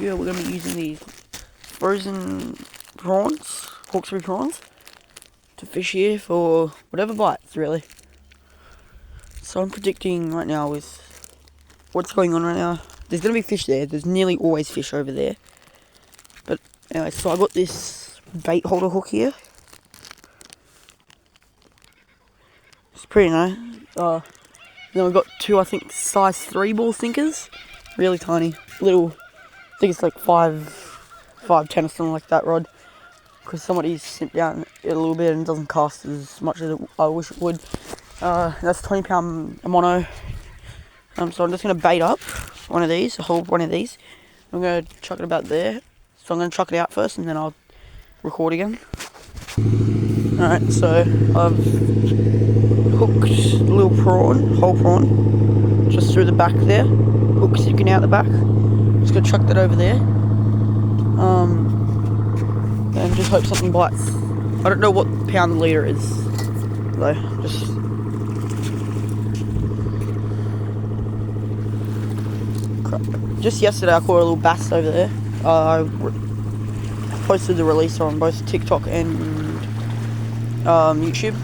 Yeah, we're going to be using these frozen prawns, corkscrew prawns, to fish here for whatever bites, really. So I'm predicting right now with what's going on right now, there's going to be fish there. There's nearly always fish over there. But anyway, so I got this bait holder hook here. It's pretty nice. Then we've got two, I think, size 3 ball sinkers. Really tiny. Little, I think it's like 5'10" or something like that rod. Because somebody's sent down it a little bit and doesn't cast as much as I wish it would. That's 20-pound mono. So I'm just going to bait up one of these, a whole one of these. I'm going to chuck it about there. So I'm going to chuck it out first and then I'll record again. Alright, so I've hooked a little prawn, whole prawn, just through the back there. Hook sticking out the back. Just going to chuck that over there. And just hope something bites. I don't know what pound the leader is, though. Just yesterday I caught a little bass over there. I posted the release on both TikTok and YouTube.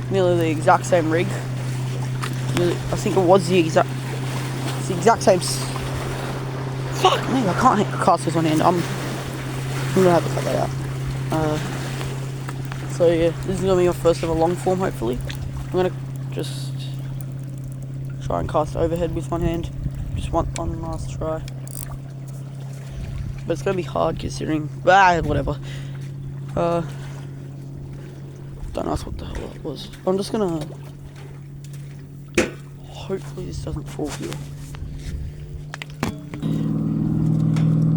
Nearly the exact same rig. I think it was the exact same. Fuck me, I can't cast this on hand. I'm gonna have to cut that out. So yeah, this is gonna be your first ever long form, hopefully. I'm gonna just try and cast overhead with one hand. Just one last try. But it's gonna be hard considering. Whatever. Don't ask what the hell that was. I'm just gonna. Hopefully this doesn't fall here.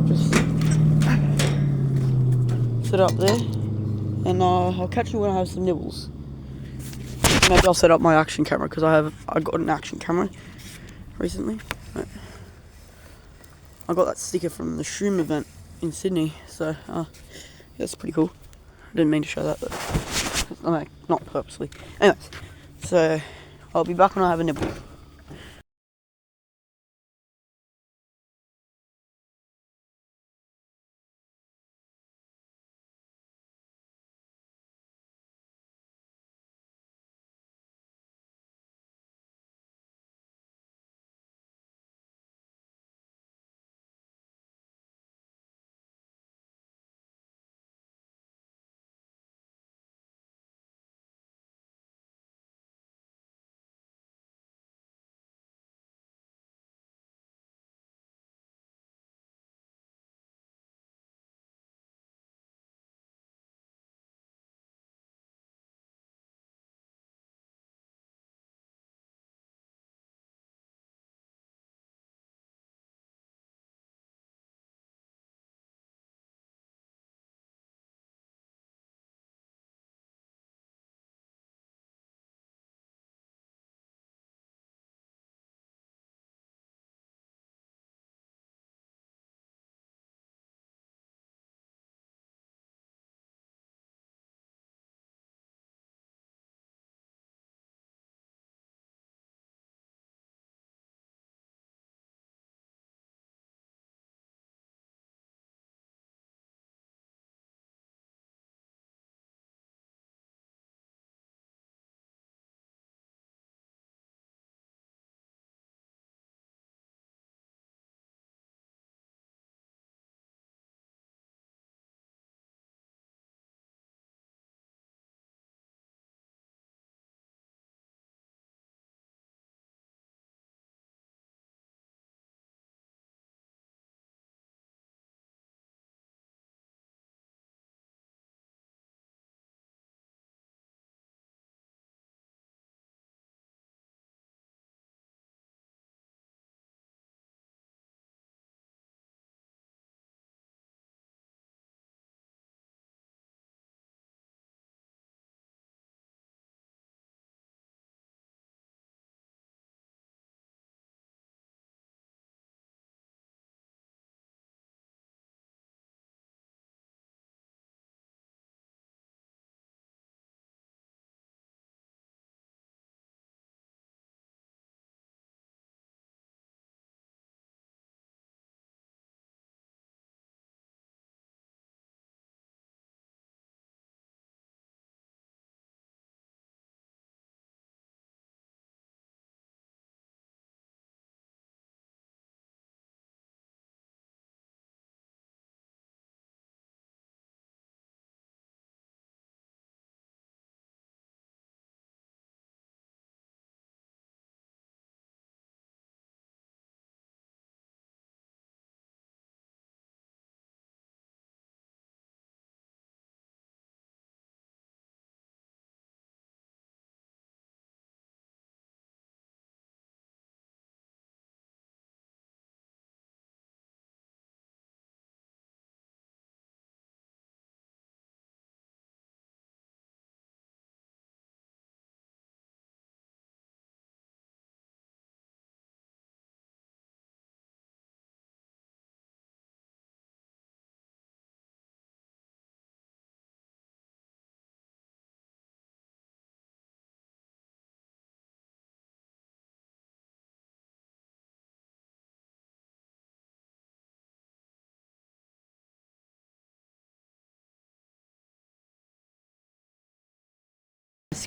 Just sit up there, and I'll catch you when I have some nibbles. Maybe I'll set up my action camera because I got an action camera recently. I got that sticker from the Shroom event in Sydney, so that's pretty cool. I didn't mean to show that, but not purposely. Anyways, so I'll be back when I have a nibble.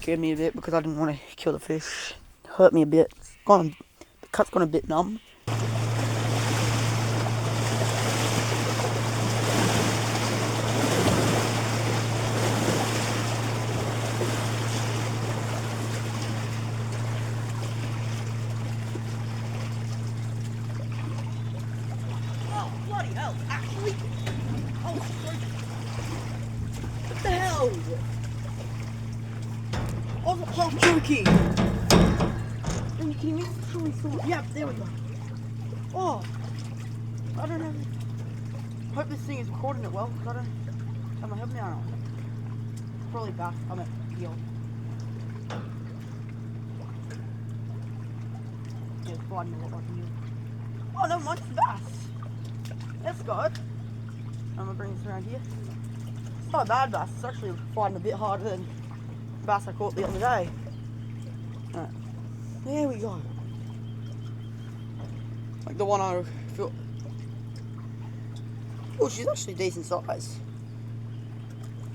scared me a bit because I didn't want to kill the fish. It hurt me a bit. The cut's gone a bit numb. Oh, bloody hell, actually? Oh, what the hell? I was half joking. Are you kidding me? Surely someone. Yep, there we go. Oh, I don't know. I hope this thing is recording it well, because I don't have my head down on it. Probably bass. I'm at heel. Yeah, it's biting a lot like heel. Oh, no, mine's bass. That's good. I'm gonna bring this around here. It's not a bad bass. It's actually fighting a bit harder than the bass I caught the other day. Alright. There we go. Like the one I feel. Oh, she's actually decent size.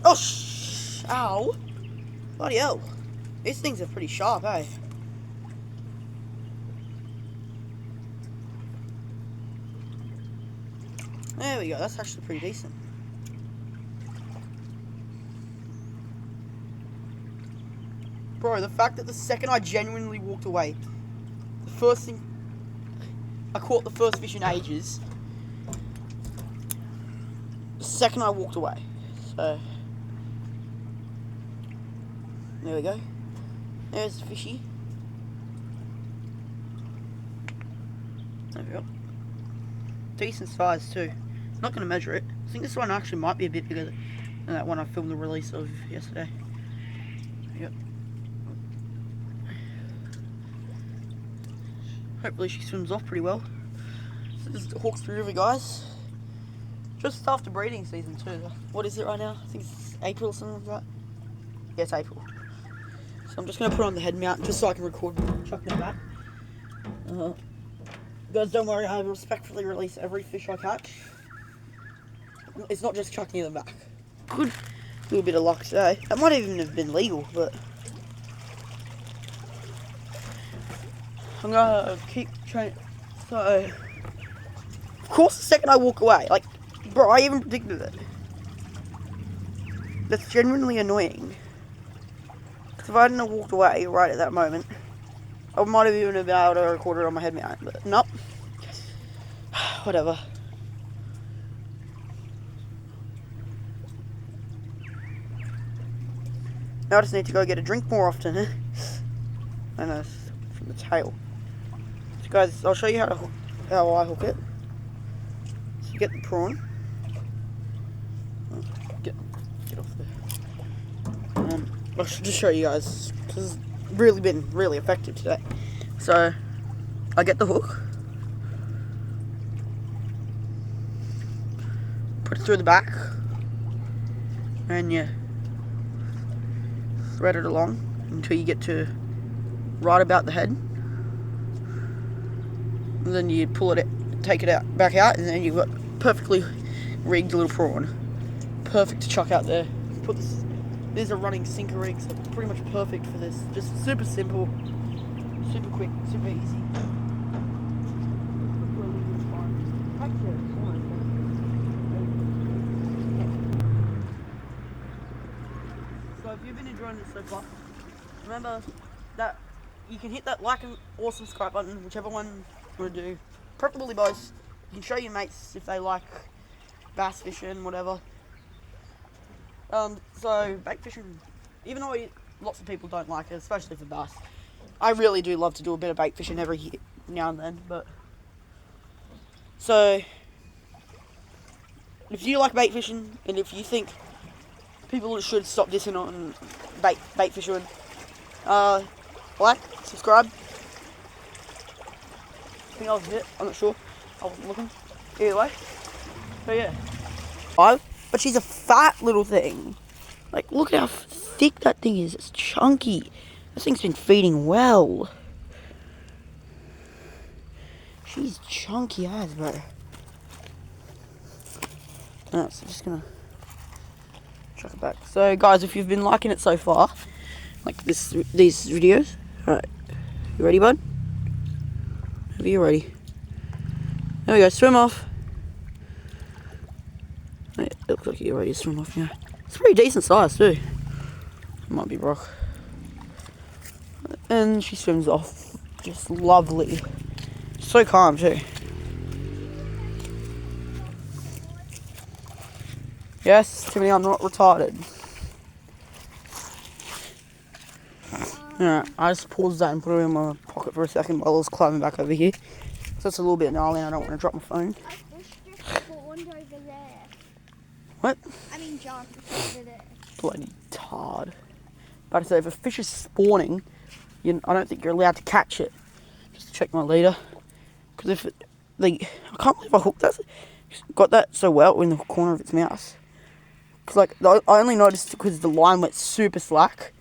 Oh, ow. Bloody hell. These things are pretty sharp, eh? There we go. That's actually pretty decent. Bro, the fact that the second I genuinely walked away, the first thing, I caught the first fish in ages, the second I walked away. So, there we go. There's the fishy. There we go. Decent size too. Not going to measure it. I think this one actually might be a bit bigger than that one I filmed the release of yesterday. Yep. Hopefully she swims off pretty well. So this is the Hawkesbury River, guys. Just after breeding season too. What is it right now? I think it's April or something like that. Yeah, it's April. So I'm just going to put on the head mount just so I can record chucking it back. Guys, don't worry, I respectfully release every fish I catch. It's not just chucking them back. Good little bit of luck today. That might even have been legal, but I'm gonna keep trying. So, of course, the second I walk away, like, bro, I even predicted it. That's genuinely annoying. Because if I hadn't walked away right at that moment, I might have even been able to record it on my head mount, but nope. Whatever. Now I just need to go get a drink more often. I know, from the tail. So guys, I'll show you how I hook it. So you get the prawn. Get off there. I should just show you guys, because it's really been really effective today. So, I get the hook. Put it through the back. And you thread it along until you get to right about the head. And then you pull it, take it out, back out, and then you've got perfectly rigged little prawn. Perfect to chuck out there. Put this. These are running sinker rigs, so pretty much perfect for this. Just super simple, super quick, super easy. So if you've been enjoying this so far, remember that you can hit that like or subscribe button, whichever one you want to do. Preferably both. You can show your mates if they like bass fishing, whatever. So bait fishing, even though lots of people don't like it, especially for bass, I really do love to do a bit of bait fishing every now and then. But so if you like bait fishing, and if you think people should stop dissing on bait fishing, like, subscribe. I think I was it. I'm not sure. I wasn't looking. Either way. But yeah. But she's a fat little thing. Like, look at how thick that thing is. It's chunky. This thing's been feeding well. She's chunky as, bro. Alright, so just gonna chuck it back. So, guys, if you've been liking it so far, like these videos. Alright, you ready, bud? Are you ready? There we go, swim off. It looks like you're ready to swim off now. It's pretty decent size too. Might be rock. And she swims off. Just lovely. So calm too. Yes, Timmy, I'm not retarded. Alright, I just paused that and put it in my pocket for a second while I was climbing back over here. So it's a little bit gnarly and I don't want to drop my phone. A fish just spawned over there. What? I mean, jumped over there. Bloody tard. But I say, if a fish is spawning, I don't think you're allowed to catch it. Just check my leader. Because if it, like, I can't believe I hooked that. Got that so well in the corner of its mouth. Because, like, I only noticed because the line went super slack.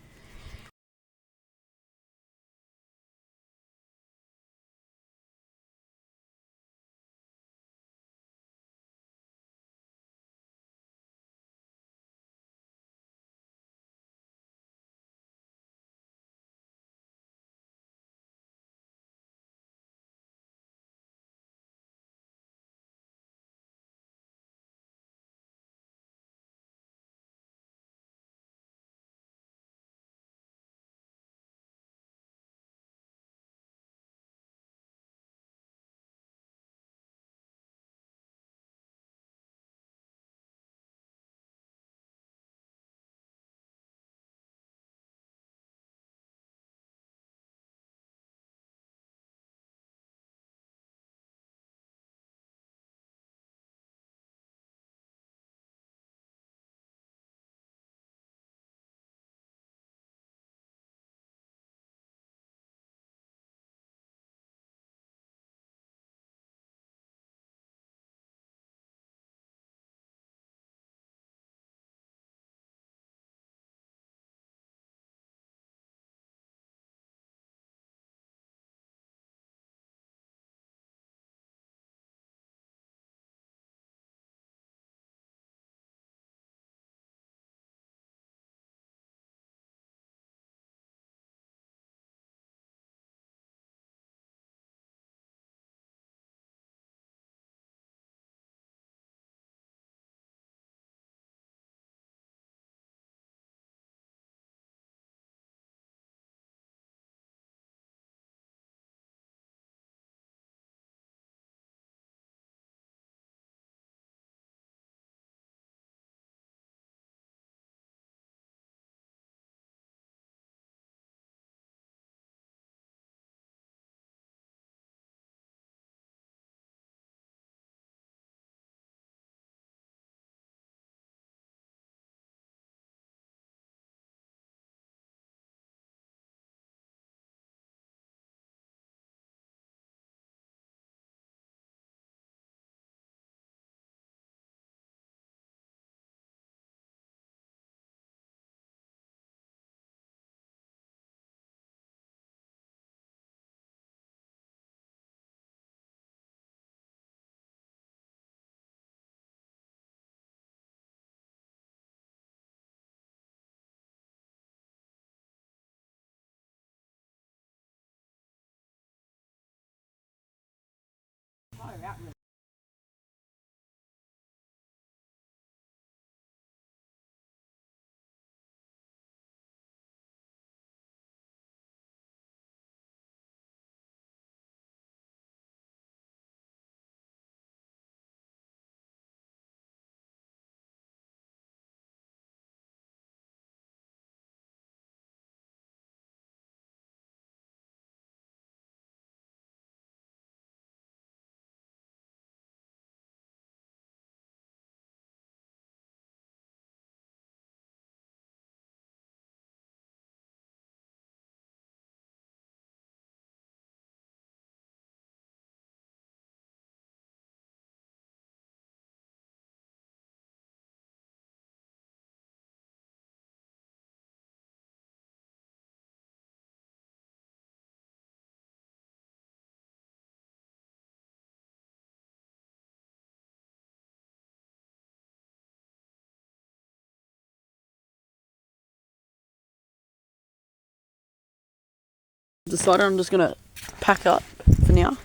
decided I'm just gonna pack up for now.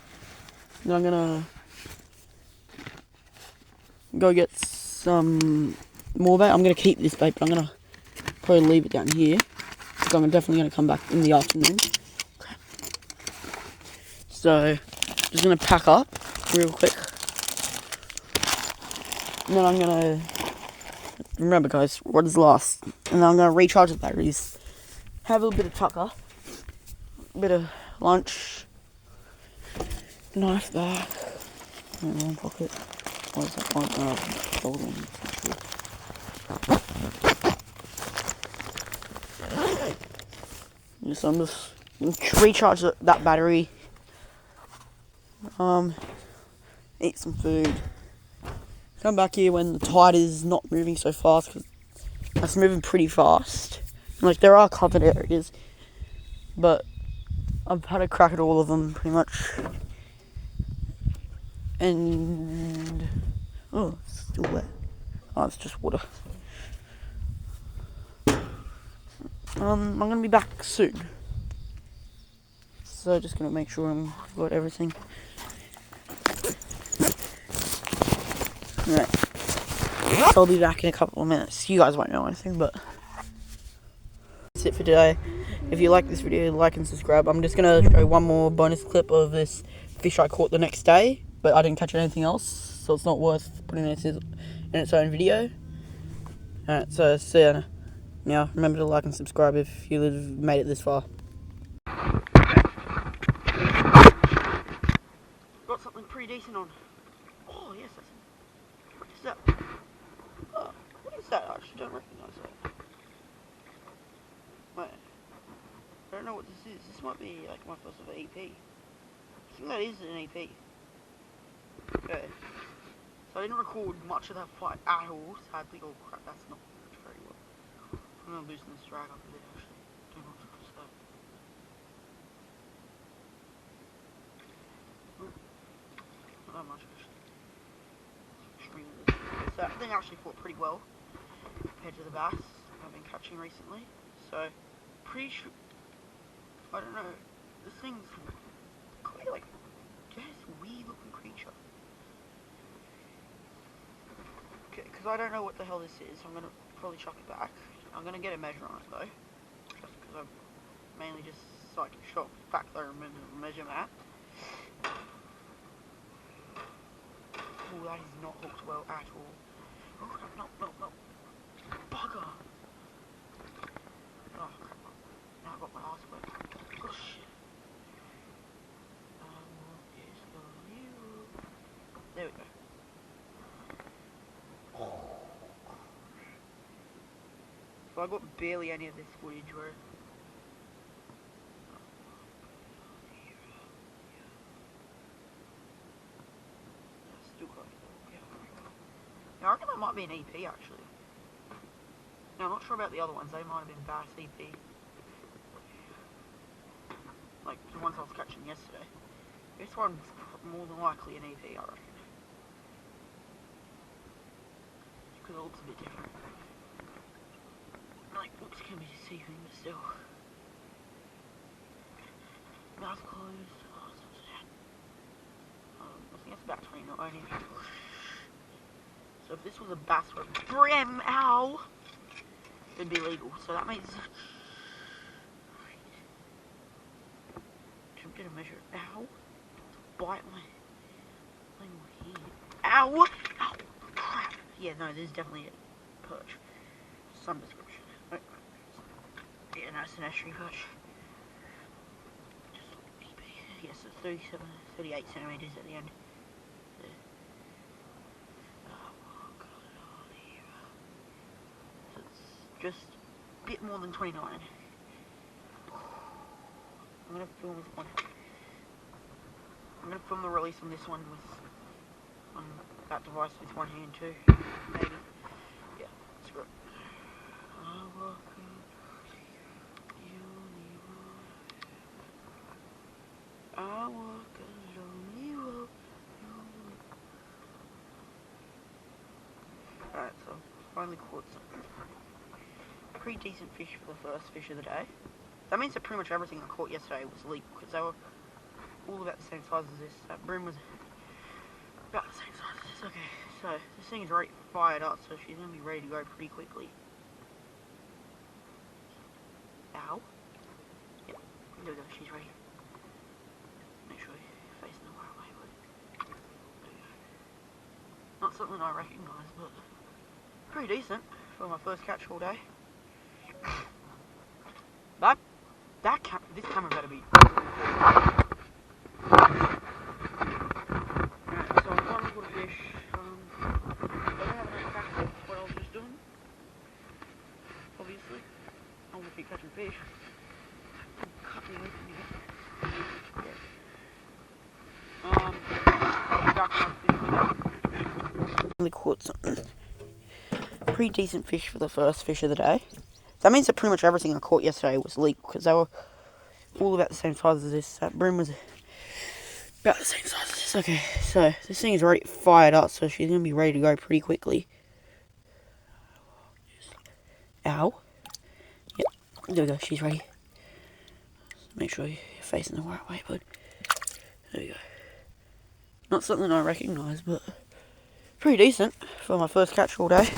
Then I'm gonna go get some more bait. I'm gonna keep this bait, but I'm gonna probably leave it down here because I'm definitely gonna come back in the afternoon. So, just gonna pack up real quick. And then I'm gonna, remember guys, what is last? And then I'm gonna recharge the batteries, have a little bit of tucker, a bit of lunch, knife back, in one pocket. What is that? Hold on. So I'm just gonna recharge that battery. Eat some food. Come back here when the tide is not moving so fast, because it's moving pretty fast. Like, there are covered areas, but I've had a crack at all of them pretty much. And oh, it's still wet. Oh, it's just water. I'm gonna be back soon, so just gonna make sure I've got everything. Alright, I'll be back in a couple of minutes. You guys won't know anything, but that's it for today. If you like this video, like and subscribe. I'm just gonna show one more bonus clip of this fish I caught the next day, but I didn't catch anything else, so it's not worth putting it in its own video. Alright, so see ya. Now, remember to like and subscribe if you've made it this far. Got something pretty decent on. Oh, yes, that's... What is that? Oh, what is that? I actually don't recognise that. Wait. I don't know what this is. This might be like my first ever EP. I think that is an EP. Okay. So I didn't record much of that fight at all, sadly. Oh crap, that's not very well. I'm gonna loosen this drag up a bit actually. Don't know what to push that. Not that much actually. So that thing actually fought pretty well compared to the bass I've been catching recently. So pretty sure, I don't know, this thing's quite like, just weird looking creature. Okay, because I don't know what the hell this is, I'm gonna probably chuck it back. I'm gonna get a measure on it though, just because I'm mainly just psychic shock back there and measure that. Oh, that is not hooked well at all. Oh, no. Bugger! Oh, crap. Now I've got my ass wet. Oh, shit. There we go. So I got barely any of this footage where... Now, I reckon that might be an EP actually. Now, I'm not sure about the other ones, they might have been bass EP. Like the ones I was catching yesterday. This one's more than likely an EP, I reckon. Because it looks a bit different. Like, looks can be deceiving, but still. Mouth closed. Oh, it's not sad. I think it's about 29. So if this was a bass for brim, ow, it'd be legal. So that means I'm gonna measure. Ow! Bite my thing here. Ow! Ow! Crap! Yeah, no, this is definitely a perch. Some description. Yeah, no, it's an estuary perch. Just like yes, it's 38 centimeters at the end. Just a bit more than 29. I'm gonna film this one. I'm gonna film the release on this one on that device with one hand too. Maybe. Yeah, screw it. Alright, so finally caught some pretty decent fish for the first fish of the day. That means that pretty much everything I caught yesterday was legal, because they were all about the same size as this. That broom was about the same size as this. Okay, so this thing is already fired up, so she's going to be ready to go pretty quickly. Ow. Yep, there we go, she's ready. Make sure you're facing the right way, but there we go. Not something I recognise, but pretty decent for my first catch all day. This camera better be. Alright, so I'm trying to put a fish. I don't have enough practice with what I was just doing. Obviously, I want to keep catching fish. Cut me away from you. Really caught something. Pretty decent fish for the first fish of the day. That means that pretty much everything I caught yesterday was legal, because they were all about the same size as this. That broom was about the same size as this. Okay, so this thing is already fired up, so she's going to be ready to go pretty quickly. Ow. Yep, there we go, she's ready. Make sure you're facing the right way, bud. There we go. Not something I recognise, but pretty decent for my first catch all day.